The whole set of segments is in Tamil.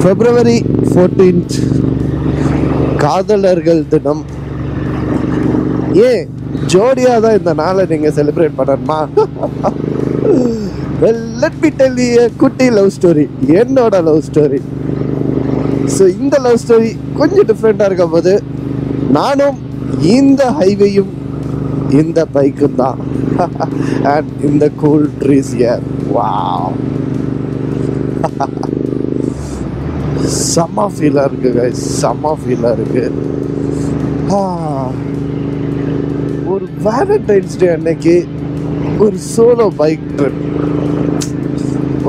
February 14th காதலர்கள் தினம். ஏன் ஜோடியாக தான் இந்த நாளை நீங்கள் செலிப்ரேட் பண்ணணுமா? Well, let me tell you a குட்டி லவ் ஸ்டோரி, என்னோட லவ் ஸ்டோரி. ஸோ இந்த லவ் ஸ்டோரி கொஞ்சம் டிஃப்ரெண்ட்டாக இருக்கும் போது நானும் இந்த ஹைவேயும் இந்த பைக்கும் தான் அண்ட் இந்த கூல் ட்ரீஸ் ஹியர். வாவ், செம்ம ஃபீலாக இருக்குது கைஸ், செம்ம ஃபீலாக இருக்குது. ஒரு வேலண்டைன்ஸ் டே அன்னைக்கு ஒரு சோலோ பைக் ட்ரிப்,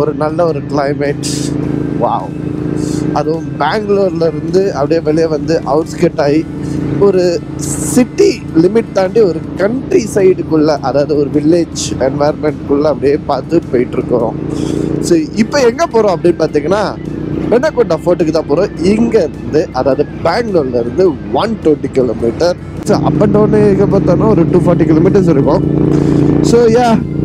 ஒரு நல்ல ஒரு கிளைமேட். வாவ், அதுவும் பெங்களூர்ல இருந்து அப்படியே வெளியே வந்து அவுட்ஸ்கட் ஆகி ஒரு சிட்டி லிமிட் தாண்டி ஒரு கண்ட்ரி சைடுக்குள்ள, அதாவது ஒரு வில்லேஜ் என்வாயர்மெண்ட்குள்ள அப்படியே பார்த்து போயிட்டு இருக்கிறோம். ஸோ இப்போ எங்கே போகிறோம் அப்படின்னு பார்த்தீங்கன்னா பெனகொண்டா ஃபோர்ட்டுக்கு தான் போகிறோம். இங்கேருந்து, அதாவது பெங்களூர்ல இருந்து 120 kilometre. So up and down எங்கே பார்த்தோன்னா ஒரு 240 கிலோமீட்டர்ஸ் இருக்கும். ஸோ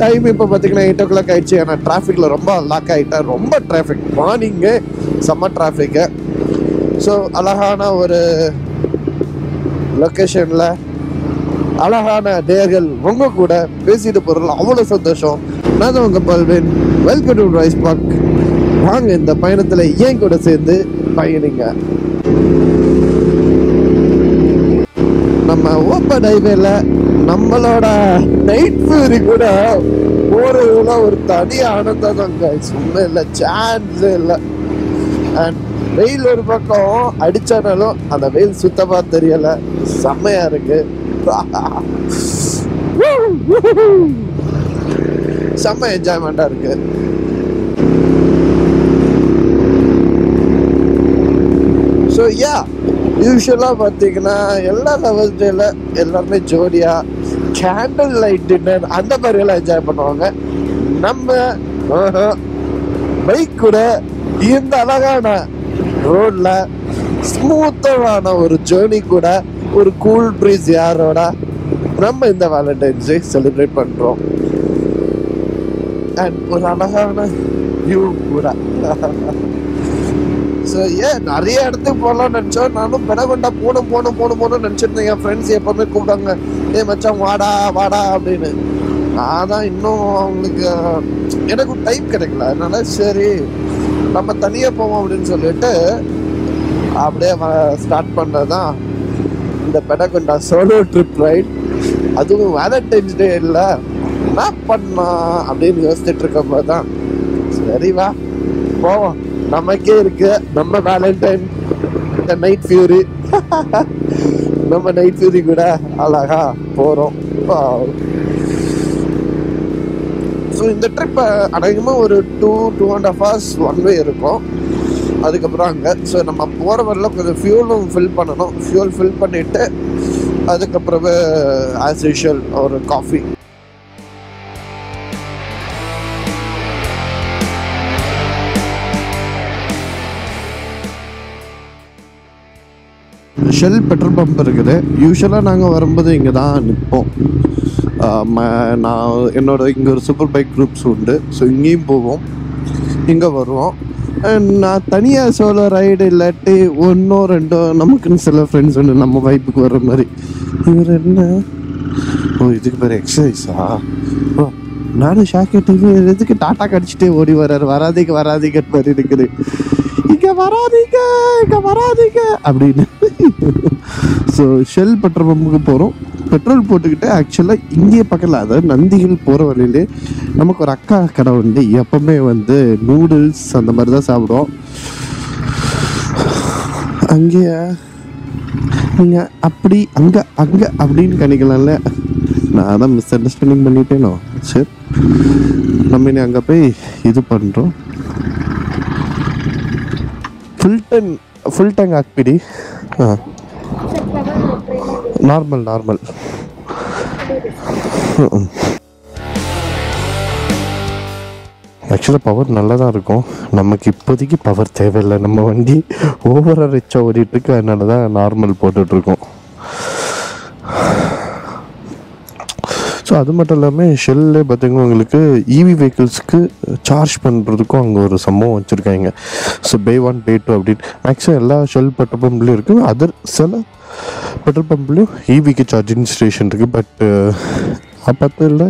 டைம் இப்போ பார்த்தீங்கன்னா 8 o'clock ஆயிடுச்சு. ஏன்னா டிராஃபிக்கில் ரொம்ப லாக் ஆகிட்டேன், ரொம்ப டிராஃபிக், மார்னிங்கு செம்ம டிராஃபிக்கு. ஸோ அழகான ஒரு லொக்கேஷனில் அழகான டேகள் உங்கள் கூட பேசிட்டு போகிறதுல அவ்வளோ சந்தோஷம். நான் தான் உங்கள் பல்வேன். Welcome to rice park. வாங்க இந்த பயணத்தில் ஏன் கூட சேர்ந்து பயணிங்க. நம்ம ஓப்பன் ஹைவேல நம்மளோட நைட் ஃபியூரி கூட போறதுல ஒரு தனி ஆனந்தம் தாங்க, சும்மா இல்லை, சான்ஸே இல்லை. அண்ட் வெயில் ஒரு பக்கம் அடிச்சானாலும் அந்த வெயில் சுத்தமா தெரியல, செம்மையா இருக்கு, செம்ம என்ஜாய்மெண்டா இருக்கு. ஸோ யூஸ்வலாக பார்த்தீங்கன்னா எல்லா லவர்ஸ் டேல எல்லாருமே ஜோடியா கேண்டில் லைட் டின்னர் அந்த மாதிரி எல்லாம் என்ஜாய் பண்ணுவாங்க. நம்ம பைக் கூட இந்த அழகான ரோட்ல ஸ்மூத்தான ஒரு ஜேர்னி கூட ஒரு கூல் ப்ரீஸ் யாரோட நம்ம இந்த வேலண்டைன்ஸ் டே செலிப்ரேட் பண்றோம். அண்ட் ஒரு அழகான வியூ கூட. ஸோ நிறைய இடத்துக்கு போகலாம்னு நினச்சோம். நானும் பெனகொண்டா போகணும்னு நினச்சிருந்தேன். என் ஃப்ரெண்ட்ஸ் எப்போவுமே கூப்பிட்டாங்க, மச்சான் வாடா வாடா அப்படின்னு. நான் தான் இன்னும் அவங்களுக்கு எனக்கு டைம் கிடைக்கல, அதனால சரி நம்ம தனியாக போவோம் அப்படின்னு சொல்லிட்டு அப்படியே ஸ்டார்ட் பண்ணது தான் இந்த பெனகொண்டா சோலோ ட்ரிப் ரைட். அதுவும் வேலண்டைன்ஸ் டே இல்லை, என்ன பண்ணா அப்படின்னு யோசிச்சுட்டு இருக்கும்போது தான் சரி வா போவோம், நமக்கே இருக்கு நம்ம வேலண்டைன் நைட் ஃபியூரி. நம்ம நைட் ஃபியூரி கூட அழகா போறோம். ஸோ இந்த ட்ரிப் அநேகமாக ஒரு 2.5 hours ஒன் வே இருக்கும். அதுக்கப்புறம் அங்கே ஸோ நம்ம போகிற வரல கொஞ்சம் ஃபியூலும் ஃபில் பண்ணணும். ஃபியூல் ஃபில் பண்ணிட்டு அதுக்கப்புறமே ஆஸ் யூஷுவல் ஒரு காஃபி. ஷெல் பெட்ரோல் பம்ப் இருக்குது. யூஸ்வலாக நாங்கள் வரும்போது இங்கே தான் நிற்போம். நான் இங்கே ஒரு சூப்பர் பைக் குரூப்ஸ் உண்டு. ஸோ இங்கேயும் போவோம், இங்கே வருவோம். நான் தனியாக சோலோ ரைடு இல்லாட்டி ஒன்றோ ரெண்டோ நமக்குன்னு சில ஃப்ரெண்ட்ஸ் உண்டு நம்ம வைப்புக்கு வர்ற மாதிரி. இவர் என்ன இதுக்கு பேர் எக்ஸசைஸா? நானும் ஷாக்கெட் எதுக்கு டாட்டா கடிச்சிட்டே ஓடி வர்றாரு, வராதீங்க மாதிரி இருக்குது. இங்கே வராதீங்க அப்படின்னு. ஸோ ஷெல் பெட்ரோல் பம்புக்கு போகிறோம். பெட்ரோல் போட்டுக்கிட்டு ஆக்சுவலாக இங்கேயே பக்கத்தில், அதாவது நந்திகள் போகிற வழியிலே நமக்கு ஒரு அக்கா கடை உண்டு. எப்பவுமே நூடுல்ஸ் அந்த மாதிரி தான் சாப்பிடுவோம். அங்கேயே நீங்கள் அப்படி அங்கே அப்படின்னு கணிக்கலாம்ல. நான் தான் மிஸ் அண்டர்ஸ்டாண்டிங் பண்ணிட்டேனோ. சரி, நம்ம இனி அங்கே போய் இது பண்ணுறோம். ஃபுல் டேங்க் ஆக்பிடி. நார்மல் ஆக்சுவலாக பவர் நல்லா தான் இருக்கும். நமக்கு இப்போதைக்கு பவர் தேவையில்லை, நம்ம வண்டி ஓவராக ரிச்சாக ஓடிட்டுருக்கு. அதனால தான் நார்மல் போட்டுட்ருக்கோம். ஸோ ஸோ அது மட்டும் இல்லாமல் ஷெல்லே பார்த்திங்கன்னா உங்களுக்கு இவி வெஹிக்கிள்ஸ்க்கு சார்ஜ் பண்ணுறதுக்கும் அங்கே ஒரு சம்பவம் வச்சுருக்காங்க. ஸோ பே 1 பே 2 அப்படின்னு மேக்ஸிமம் எல்லா ஷெல் பெட்ரோல் பம்ப்லேயும் இருக்குது. அதர் சில பெட்ரோல் பம்ப்லேயும் இவிக்கு சார்ஜிங் ஸ்டேஷன் இருக்குது. பட் அப்போ இல்லை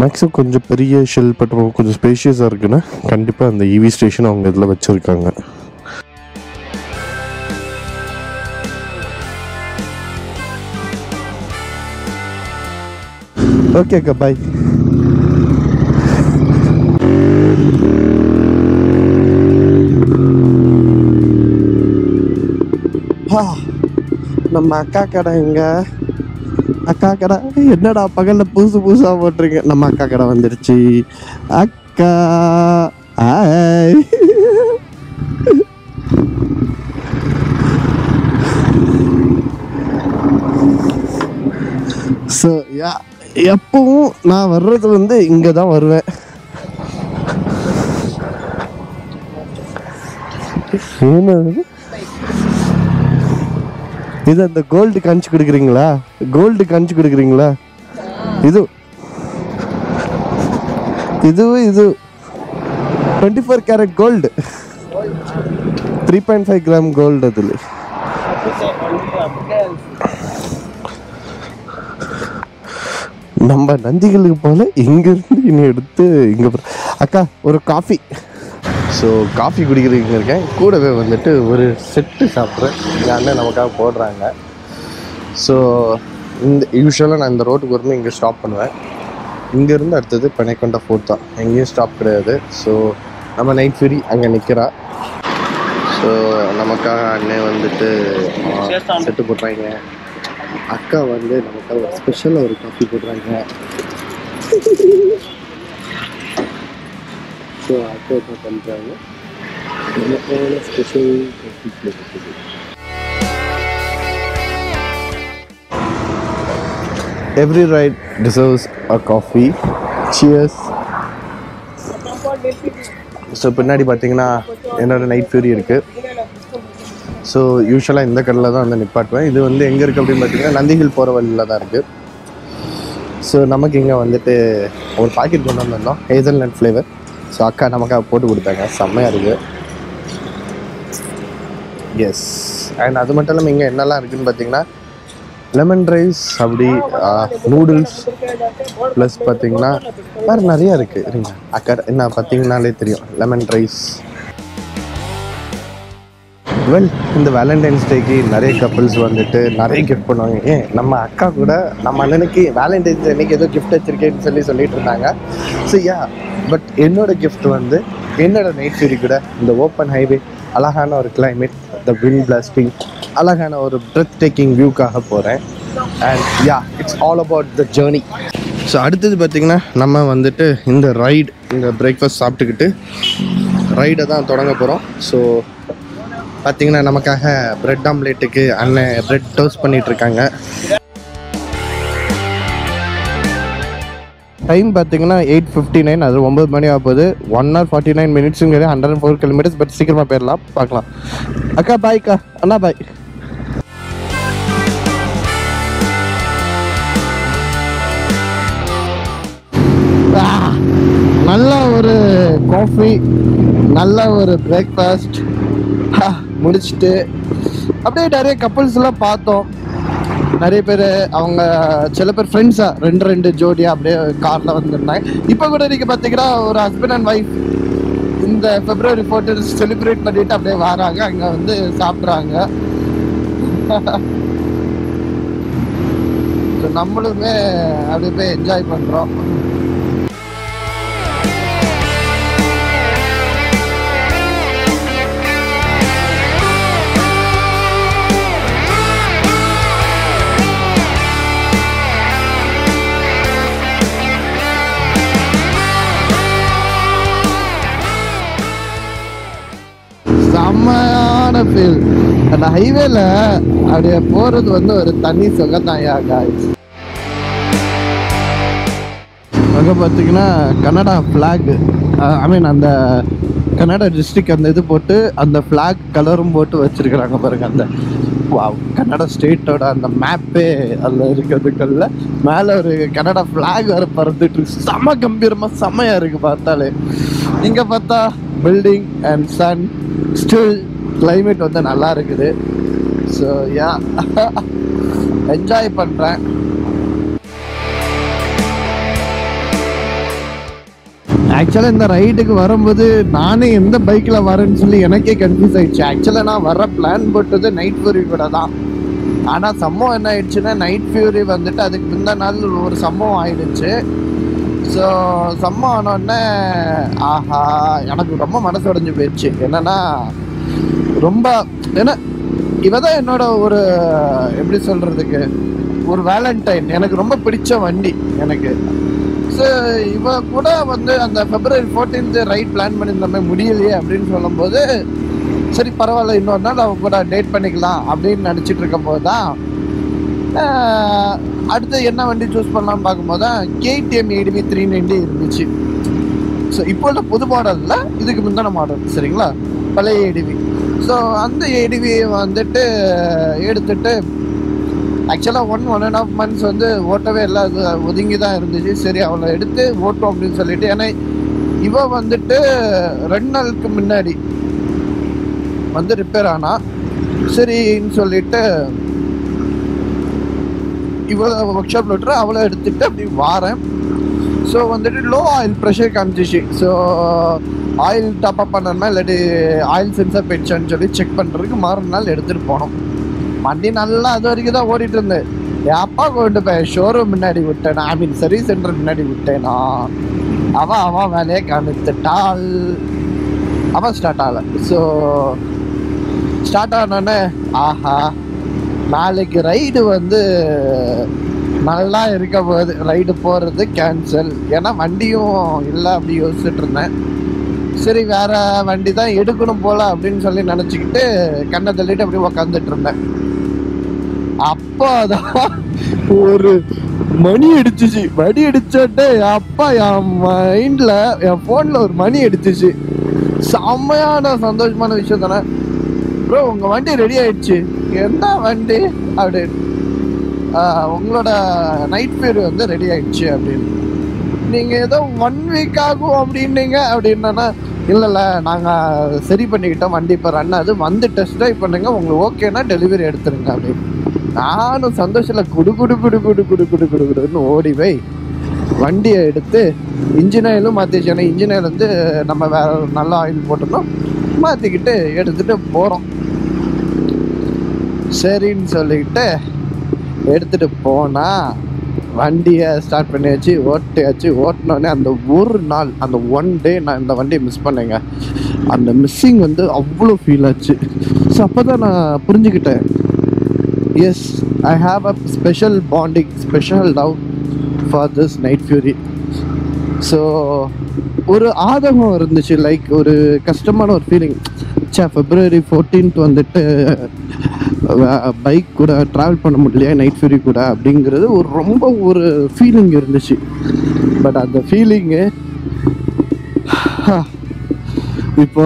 மேக்ஸிமம் கொஞ்சம் பெரிய ஷெல் பெட்ரோல் பம்ப் கொஞ்சம் ஸ்பேஷியஸாக இருக்குன்னா கண்டிப்பாக அந்த இவி ஸ்டேஷன் அவங்க இதில் வச்சுருக்காங்க. ஓகே அக்கா பாய். நம்ம அக்கா கடை எங்க? அக்கா கடை என்னடா பகல்ல புதுசா போட்டுருங்க. நம்ம அக்கா கடை வந்துருச்சு. அக்கா ஹாய். ஸோ எப்பவும் நான் வர்றது வந்து இங்கே தான் வருவேன். இது அந்த கோல்டு காமிச்சு கொடுக்குறீங்களா? கோல்டு காமிச்சு கொடுக்குறீங்களா? இது 24 கேரட் கோல்டு, 3.5 கிராம் கோல்டு. அதில் நம்ம நந்திகளுக்கு போல இங்கேருந்து இன்னும் எடுத்து இங்கே அக்கா ஒரு காஃபி. ஸோ காஃபி குடிக்கிறதுக்கு இருக்கேன். கூடவே வந்துட்டு ஒரு செட்டு சாப்பிட்றேன். எங்கள் அண்ணன் நமக்காக போடுறாங்க. ஸோ யூஸ்வலாக நான் இந்த ரோட்டுக்கு வரும்போது இங்கே ஸ்டாப் பண்ணுவேன். இங்கேருந்து அடுத்தது பனைக்கொண்டா ஃபோர்ட் தான், எங்கேயும் ஸ்டாப் கிடையாது. ஸோ நம்ம நைட் ஃப்ரீ அங்கே நிற்கிறா. ஸோ நமக்காக அண்ணன் வந்துட்டு செட்டு போடுறாங்க. அக்கா வந்து நமக்காக ஒரு ஸ்பெஷலாக ஒரு காஃபி போடுறாங்க. ஸோ அக்கா என்ன பண்ணுறாங்க, நமக்கான ஸ்பெஷல் காஃபி போடுறது. Every ride deserves a coffee. Cheers. So பின்னாடி பார்த்தீங்கன்னா என்னோட நைட் ஃபியூரி இருக்குது. ஸோ யூஸ்வலாக இந்த கடையில் தான் வந்து நிப்பாட்டுவேன். இது வந்து எங்கே இருக்குது அப்படின்னு பார்த்தீங்கன்னா நந்திகள் போகிற வழியில் தான் இருக்குது. ஸோ நமக்கு இங்கே வந்துட்டு ஒரு பாக்கெட் கொண்டு வந்திருந்தோம், ஹேசல்நட் ஃப்ளேவர். ஸோ அக்கா நமக்காக போட்டு கொடுத்தாங்க, செம்மையாக இருக்குது. எஸ். அண்ட் அது மட்டும் இல்லாமல் இங்கே என்னெல்லாம் இருக்குதுன்னு பார்த்தீங்கன்னா லெமன் ரைஸ், அப்படி நூடுல்ஸ், ப்ளஸ் பார்த்தீங்கன்னா வேறு நிறையா இருக்குது. இருங்க அக்கா என்ன பார்த்தீங்கன்னாலே தெரியும். Lemon rice. வெல், இந்த வேலண்டைன்ஸ் டேக்கு நிறைய கப்புள்ஸ் வந்துட்டு நிறைய கிஃப்ட் பண்ணுவாங்க. ஏன் நம்ம அக்கா கூட நம்ம அண்ணனுக்கு வேலண்டைன்ஸ் அன்னைக்கு ஏதோ கிஃப்ட் வச்சிருக்கேன்னு சொல்லிட்டு இருந்தாங்க. ஸோ பட் என்னோட கிஃப்ட் வந்து என்னோட நைட் ஃபியூரி கூட இந்த ஓப்பன் ஹைவே, அழகான ஒரு கிளைமேட், த விண்ட் பிளாஸ்டிங், அழகான ஒரு பிரெத் டேக்கிங் வியூக்காக போகிறேன். And it's all about the journey. So அடுத்தது பார்த்திங்கன்னா நம்ம வந்துட்டு இந்த ரைடு, இந்த பிரேக்ஃபாஸ்ட் சாப்பிட்டுக்கிட்டு ரைடை தான் தொடங்க போகிறோம். ஸோ பார்த்திங்கன்னா நமக்காக ப்ரெட் ஆம்லேட்டுக்கு அண்ணன் ப்ரெட் டோஸ்ட் பண்ணிகிட்ருக்காங்க. டைம் பார்த்தீங்கன்னா 8:59. அது 9 மணி ஆகுது. 1 hour 49 minutesங்கிறது 104 kilometers. பட் சீக்கிரமாக போயிடலாம், பார்க்கலாம். அக்கா பாய்க்கா, அண்ணா பாய். நல்ல ஒரு காஃபி, நல்ல ஒரு பிரேக்ஃபாஸ்ட் முடிச்சுட்டு அப்படியே நிறைய கப்புள்ஸ்லாம் பார்த்தோம். நிறைய பேர் அவங்க சில பேர் ஃப்ரெண்ட்ஸாக ரெண்டு ஜோடியாக அப்படியே காரில் வந்துருந்தாங்க. இப்போ கூட நீங்கள் பார்த்தீங்கன்னா ஒரு ஹஸ்பண்ட் அண்ட் ஒய்ஃப் இந்த February 14 செலிப்ரேட் பண்ணிட்டு அப்படியே வராங்க, அங்கே வந்து சாப்பிட்றாங்க. ஸோ நம்மளுமே அப்படியே போய் என்ஜாய் பண்ணுறோம். செம்மையான ஃபீல். அந்த ஹைவேல அப்படியே போறது வந்து ஒரு தனி சுகந்தாயா காய்ஸ். அங்கே பார்த்தீங்கன்னா கனடா ஃப்ளாக், ஐ மீன் அந்த கனடா டிஸ்ட்ரிக்ட் அந்த இது போட்டு அந்த ஃப்ளாக் கலரும் போட்டு வச்சிருக்கிறாங்க பாருங்க. அந்த வாவ், கன்னடா ஸ்டேட்டோட அந்த மேப்பே அதில் இருக்கிறதுக்குள்ள மேலே ஒரு கன்னடா ஃப்ளாக் வேறு பறந்துட்டு இருக்கு. செம கம்பீரமாக செம்மையாக இருக்குது பார்த்தாலே. இங்கே பார்த்தா building and sun, still climate வந்து நல்லா இருக்குது. ஸோ யா, என்ஜாய் பண்ணுறேன். ஆக்சுவலாக இந்த ரைடுக்கு வரும்போது நானே எந்த பைக்கில் வரேன்னு சொல்லி எனக்கே கன்ஃபியூஸ் ஆகிடுச்சு. ஆக்சுவலாக நான் வர பிளான் போட்டது நைட் ஃபியூரி கூட தான். ஆனால் சம்பவம் என்ன ஆயிடுச்சுன்னா, நைட் ஃபியூரி வந்துட்டு அதுக்கு முந்தின நாள் ஒரு சம்பவம் ஆயிடுச்சு. ஸோ சம்பவம் ஆனோடனே ஆஹா, எனக்கு ரொம்ப மனசு உடைஞ்சு போயிடுச்சு. என்னன்னா ரொம்ப, ஏன்னா இவ தான் என்னோட ஒரு எப்படி சொல்கிறதுக்கு ஒரு வேலண்டைன். எனக்கு ரொம்ப பிடிச்ச வண்டி எனக்கு. ஸோ இவ கூட வந்து அந்த February 14th ரைட் பிளான் பண்ணியிருந்தோமே, முடியலையே அப்படின்னு சொல்லும்போது சரி பரவாயில்ல, இன்னொரு நாள் அவங்க கூட டேட் பண்ணிக்கலாம் அப்படின்னு நினச்சிட்டு இருக்கும் போது தான் அடுத்து என்ன வண்டி சூஸ் பண்ணலாம்னு பார்க்கும்போது தான் KTM ADV 390 இருந்துச்சு. ஸோ இப்போ உள்ள புது மாடலில் இதுக்கு முந்தின மாடல் சரிங்களா, பழைய ADV. ஸோ அந்த ADV வந்துட்டு எடுத்துட்டு ஆக்சுவலாக 1.5 months வந்து ஓட்டவே இல்லை, அது ஒதுங்கி தான் இருந்துச்சு. சரி அவளை எடுத்து ஓட்டும் அப்படின்னு சொல்லிட்டு, ஏன்னா இவ வந்துட்டு 2 நாளுக்கு முன்னாடி வந்து ரிப்பேர் ஆனா சரின்னு சொல்லிட்டு இவ்வளோ ஒர்க் ஷாப்பில் விட்டுரு அவளை எடுத்துகிட்டு அப்படி வாரேன். ஸோ வந்துட்டு லோ ஆயில் ப்ரெஷர் காமிச்சிச்சு. ஸோ ஆயில் டாப்அப் பண்ணணுமா இல்லாட்டி ஆயில் சென்சார் போயிடுச்சான்னு சொல்லி செக் பண்ணுறதுக்கு மறுநாள் எடுத்துகிட்டு போனோம். வண்டி நல்லா அது வரைக்கும் தான் ஓடிட்டு இருந்தேன். என் அப்பா கொண்டு போய் ஷோரூம் முன்னாடி விட்டேனா, ஐ மீன் சர்வீஸ் சென்டர் முன்னாடி விட்டேனா, அவன் வேலையை காமித்துட்டாள். அவன் ஸ்டார்ட் ஆகலை. ஸோ ஸ்டார்ட் ஆனோடனே ஆஹா, நாளைக்கு ரைடு வந்து நல்லா இருக்க போகுது, ரைடு போகிறது கேன்சல். ஏன்னா வண்டியும் இல்லை அப்படி யோசிச்சுட்டு இருந்தேன். சரி வேற வண்டி தான் எடுக்கணும் போல அப்படின்னு சொல்லி நினச்சிக்கிட்டு கண்ணை தள்ளிட்டு அப்படி உக்காந்துட்டு இருந்தேன். அப்பா தான் ஒரு மணி அடிச்சிச்சு. மணி அடிச்சோட்டே அப்பா என் மைண்ட்ல என் போன்ல ஒரு மணி அடிச்சிச்சு. செம்மையான சந்தோஷமான விஷயம் தானே ப்ரோ, உங்க வண்டி ரெடி ஆயிடுச்சு. என்ன வண்டி அப்படின்னு, உங்களோட நைட் ஃபியூரி வந்து ரெடி ஆயிடுச்சு அப்படின்னு. நீங்க ஏதோ 1 week ஆகும் அப்படின்னீங்க அப்படின்னா, இல்லைல்ல நாங்கள் சரி பண்ணிக்கிட்டோம், வண்டி இப்போ ரன் ஆகுது, வந்து டெஸ்ட் ட்ரைவ் பண்ணுங்க, உங்களுக்கு ஓகேன்னா டெலிவரி எடுத்துருங்க அப்படின்னு. நானும் சந்தோஷத்தில் குடு குடு குடு குடு குடு குடு குடு குடுன்னு ஓடி போய் வண்டியை எடுத்து இன்ஜின் ஆயிலும் மாற்றிச்சு. ஏன்னா இன்ஜின் ஆயில் வந்து நம்ம வேற நல்ல ஆயில் போட்டோம்னா மாற்றிக்கிட்டு எடுத்துகிட்டு போகிறோம். சரின்னு சொல்லிக்கிட்டு எடுத்துகிட்டு போனால் வண்டியை ஸ்டார்ட் பண்ணியாச்சு, ஓட்டியாச்சு. ஓட்டினோடனே அந்த ஒரு நாள், அந்த 1 day நான் இந்த வண்டியை மிஸ் பண்ணேங்க. அந்த மிஸ்ஸிங் வந்து அவ்வளோ ஃபீல் ஆச்சு. ஸோ அப்போ தான் நான் புரிஞ்சுக்கிட்டேன், yes I have a special bonding, special love for this Night Fury. So ஒரு ஆதங்கம் இருந்துச்சு, லைக் ஒரு கஷ்டமான ஒரு ஃபீலிங். February 14th வந்துட்டு பைக் கூட ட்ராவல் பண்ண முடியலையா நைட் ஃபியூரி கூட அப்படிங்கிறது ஒரு ரொம்ப ஒரு ஃபீலிங் இருந்துச்சு. பட் அந்த ஃபீலிங்கு இப்போ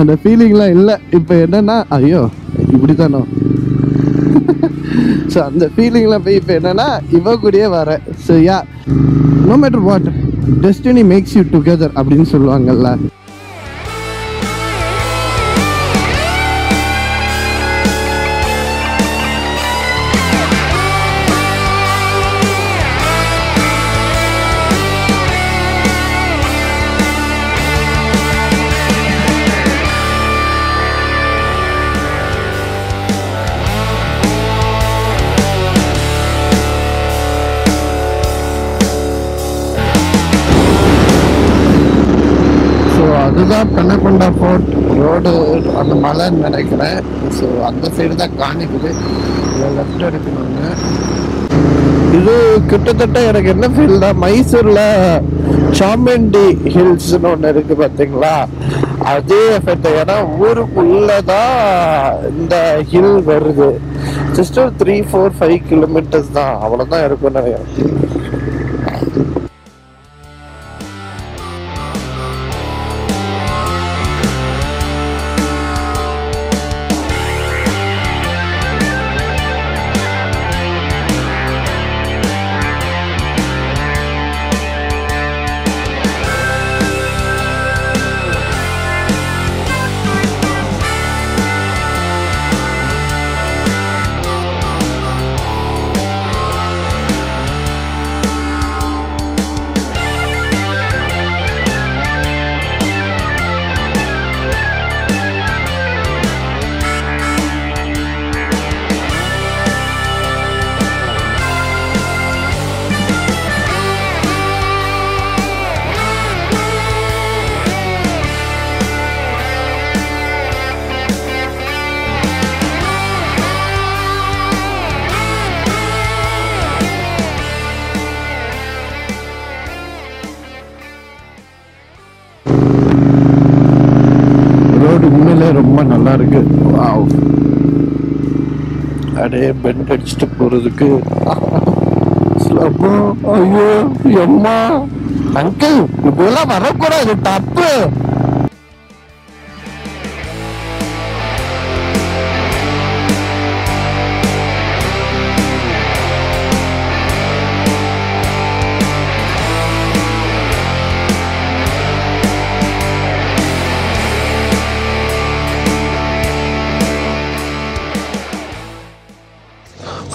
அந்த ஃபீலிங்லாம் இல்லை. இப்போ என்னன்னா ஐயோ இப்படி தானோ. ஸோ அந்த ஃபீலிங்லாம் போய் இப்போ என்னன்னா இவ கூடயே வர. So yeah, no matter what, destiny makes you together அப்படின்னு சொல்லுவாங்கல்ல. அதுதான் பெனகொண்டா ஃபோர்ட் ரோடு, அந்த மலைன்னு நினைக்கிறேன். ஸோ அந்த சைடு தான் காணிக்குது. லெஃப்ட் எடுக்கணுங்க. இது கிட்டத்தட்ட எனக்கு என்ன ஃபீல்டா, மைசூரில் சாமண்டி ஹில்ஸ்னு ஒன்று இருக்குது பார்த்தீங்களா, அதே எஃபெக்ட். ஏன்னா ஊருக்குள்ளதான் இந்த ஹில் வருது. ஜஸ்ட் ஒரு 3-4-5 kilometers தான், அவ்வளோதான் இருக்கும்னு நினைக்கிறேன். சூப்பராக இருக்கு. வாவ், அப்படியே பெண்ட் அடிச்சுட்டு போகிறதுக்கு. ஐயோ அம்மா, அங்கிள் இப்பெல்லாம் வரக்கூடாது, தப்பு.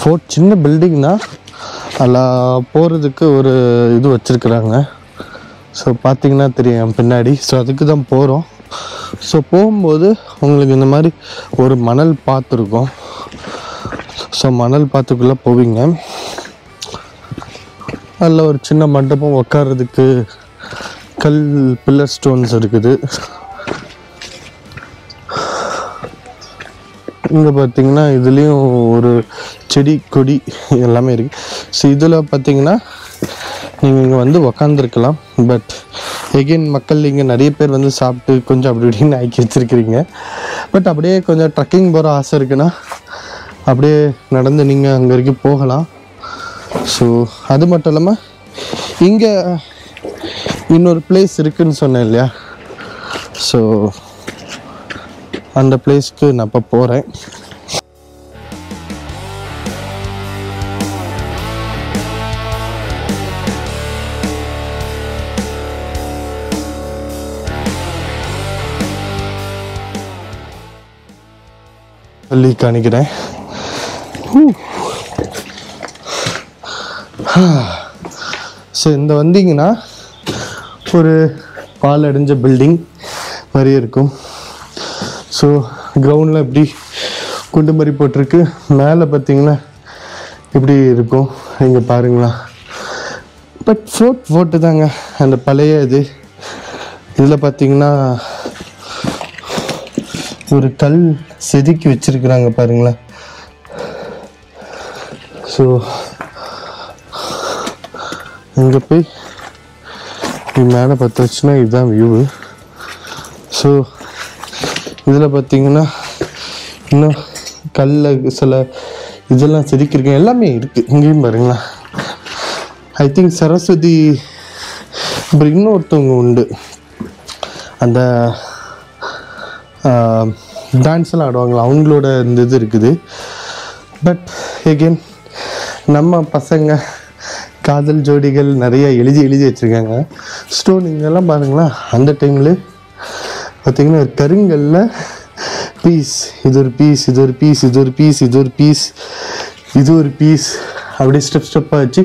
ஃபோர்ட் சின்ன பில்டிங் தான், அதில் போகிறதுக்கு ஒரு இது வச்சுருக்குறாங்க. ஸோ பார்த்தீங்கன்னா தெரியும் பின்னாடி. ஸோ அதுக்கு தான் போகிறோம். ஸோ போகும்போது உங்களுக்கு இந்த மாதிரி ஒரு மணல் பாத்திருக்கும். ஸோ மணல் பாத்துக்குள்ளே போவீங்க. அதில் ஒரு சின்ன மண்டபம், உட்கார்றதுக்கு கல் பில்லர் ஸ்டோன்ஸ் இருக்குது. இங்கே பார்த்தீங்கன்னா இதுலேயும் ஒரு செடி கொடி எல்லாமே இருக்குது. ஸோ இதில் பார்த்தீங்கன்னா நீங்கள் இங்கே வந்து உக்காந்துருக்கலாம். பட் எகெயின் மக்கள் இங்கே நிறைய பேர் வந்து சாப்பிட்டு கொஞ்சம் அப்படி இப்படின்னு ஆக்கி வச்சுருக்கிறீங்க. பட் அப்படியே கொஞ்சம் ட்ரக்கிங் போகிற ஆசை இருக்குன்னா அப்படியே நடந்து நீங்கள் அங்கே வரைக்கும் போகலாம். ஸோ அது மட்டும் இல்லாமல் இங்கே இன்னொரு பிளேஸ் இருக்குதுன்னு சொன்னேன் இல்லையா, ஸோ அந்த பிளேஸ்க்கு நான் இப்போ போகிறேன். சொல்லி காணிக்கிறேன். ஸோ இந்த வந்தீங்கன்னா ஒரு பால் அடைஞ்ச பில்டிங் மாதிரி இருக்கும். ஸோ கிரவுண்டில் இப்படி குண்டு மாதிரி போட்டிருக்கு. மேலே பார்த்தீங்கன்னா இப்படி இருக்கும், இங்கே பாருங்களா. பட் ஃபோர்ட்டு தாங்க அந்த பழைய இது. இதில் பார்த்தீங்கன்னா ஒரு கல் செதுக்கி வச்சிருக்கிறாங்க பாருங்களேன். ஸோ இங்கே போய் மேலே பார்த்து வச்சுன்னா இதுதான் வியூவு. ஸோ இதில் பார்த்தீங்கன்னா இன்னும் கல்ல சில இதெல்லாம் செதுக்கியிருக்கேன், எல்லாமே இருக்குது. இங்கேயும் பாருங்களா. ஐ திங்க் சரஸ்வதி அப்புறம் இன்னொருத்தவங்க உண்டு, அந்த டான்ஸ்லாம் ஆடுவாங்களா, அவங்களோட இந்த இது இருக்குது. பட் எகெயின் நம்ம பசங்க காதல் ஜோடிகள் நிறைய எழுதி வச்சுருக்காங்க. ஸ்டோன் இங்கெல்லாம் பாருங்களா. அந்த டைமில் பார்த்தீங்கன்னா ஒரு கருங்கல்ல பீஸ், இது ஒரு பீஸ், இது ஒரு பீஸ், இது ஒரு பீஸ், இது ஒரு பீஸ், இது ஒரு பீஸ், அப்படியே ஸ்டெப்பாக வச்சு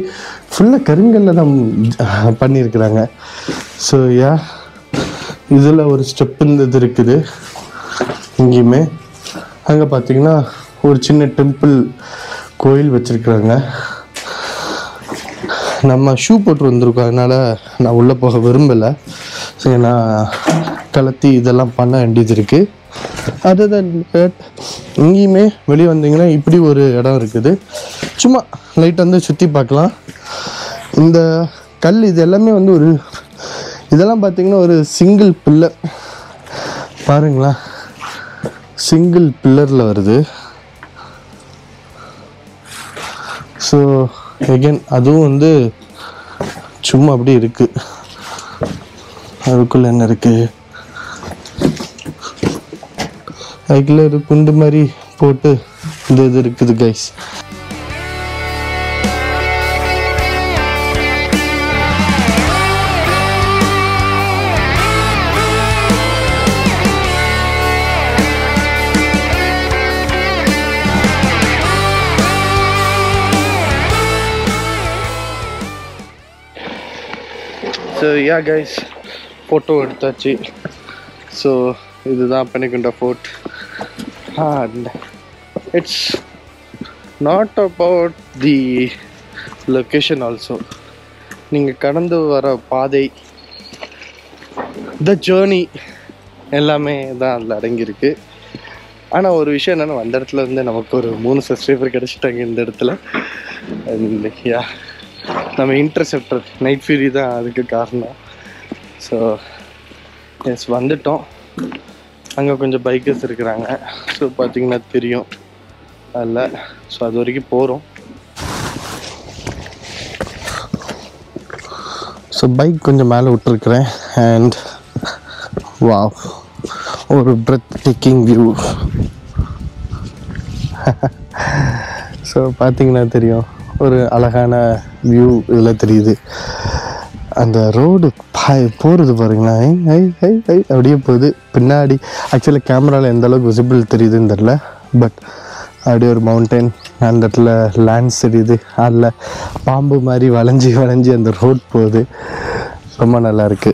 ஃபுல்லாக கருங்கல்ல தான் பண்ணியிருக்கிறாங்க. ஸோ யா, இதில் ஒரு ஸ்டெப் இந்த இருக்குது இங்கேயுமே. அங்கே பார்த்தீங்கன்னா ஒரு சின்ன டெம்பிள் கோயில் வச்சுருக்குறாங்க. நம்ம ஷூ போட்டு வந்திருக்கோம், அதனால் நான் உள்ளே போக விரும்பலை. ஸோ நான் கலத்தி இதெல்லாம் பண்ண வேண்டியது இருக்குது. அதுதான் இங்கேயுமே வெளியே வந்தீங்கன்னா இப்படி ஒரு இடம் இருக்குது. சும்மா லைட் வந்து சுற்றி பார்க்கலாம். இந்த கல் இது எல்லாமே வந்து ஒரு இதெல்லாம் பார்த்தீங்கன்னா ஒரு சிங்கிள் பில்லர் பாருங்களா, சிங்கிள் பில்லரில் வருது. ஸோ எகெயின் அதுவும் வந்து சும்மா அப்படி இருக்கு. அதுக்குள்ள என்ன இருக்கு, அதுக்குள்ள ஒரு குண்டு மாதிரி போட்டு இந்த இது இருக்குது guys. So ya guys, photo எடுத்தாச்சு. ஸோ இதுதான் Penukonda fort. And it's not about the location also. நீங்கள் கடந்து வர பாதை, த ஜேர்னி எல்லாமே தான் அதில் அடங்கியிருக்கு. ஆனால் ஒரு விஷயம் என்னென்னா, அந்த இடத்துல வந்து நமக்கு ஒரு 3 சப்ஸ்கிரைபர் கிடச்சிட்டாங்க இந்த இடத்துல. அண்ட் யா, நம்ம இன்டர்செப்டர் நைட் ஃபியூரி தான் அதுக்கு காரணம். ஸோ எஸ் வந்துட்டோம். அங்கே கொஞ்சம் பைக்கர்ஸ் இருக்கிறாங்க. ஸோ பார்த்தீங்கன்னா தெரியும் அதில். ஸோ அது வரைக்கும் போகிறோம். ஸோ பைக் கொஞ்சம் மேலே விட்டுருக்குறேன். அண்ட் வாவ், ஒரு பிரெத் டேக்கிங் வியூ. ஸோ பார்த்தீங்கன்னா தெரியும் ஒரு அழகான வியூ இதில் தெரியுது. அந்த ரோடு போகிறது பாருங்களா, ஐ ஐ ஐ அப்படியே போகுது பின்னாடி. ஆக்சுவலி கேமராவில் எந்த அளவுக்கு விசிபிள் தெரியுதுன்னு தெரில, பட் அப்படியே ஒரு மவுண்டைன், அந்த இடத்துல லேண்ட்ஸ் தெரியுது, அதில் பாம்பு மாதிரி வளைஞ்சி வளைஞ்சி அந்த ரோட் போகுது. ரொம்ப நல்லாயிருக்கு.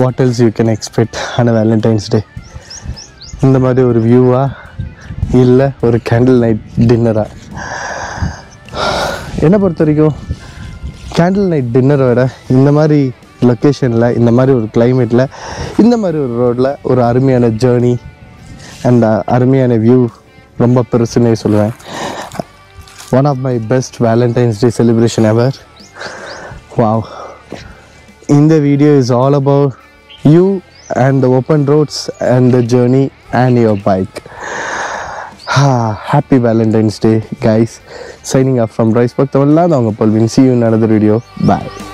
What else you can expect on Valentine's Day? இந்த மாதிரி ஒரு வியூவா இல்லை ஒரு கேண்டில் நைட் டின்னரா? என்னை பொறுத்த வரைக்கும் கேண்டில் நைட் டின்னரை விட இந்த மாதிரி லொக்கேஷனில், இந்த மாதிரி ஒரு கிளைமேட்டில், இந்த மாதிரி ஒரு ரோட்டில் ஒரு அருமையான ஜேர்னி அண்ட் அருமையான வியூ ரொம்ப பெருசுன்னே சொல்லுவேன். One of my best Valentine's Day celebration ever. Wow. இந்த video is all about you and the open roads and the journey and your bike. Happy Valentine's Day guys. Signing off from Rice Park Tamil Nadu. See you in another video. Bye.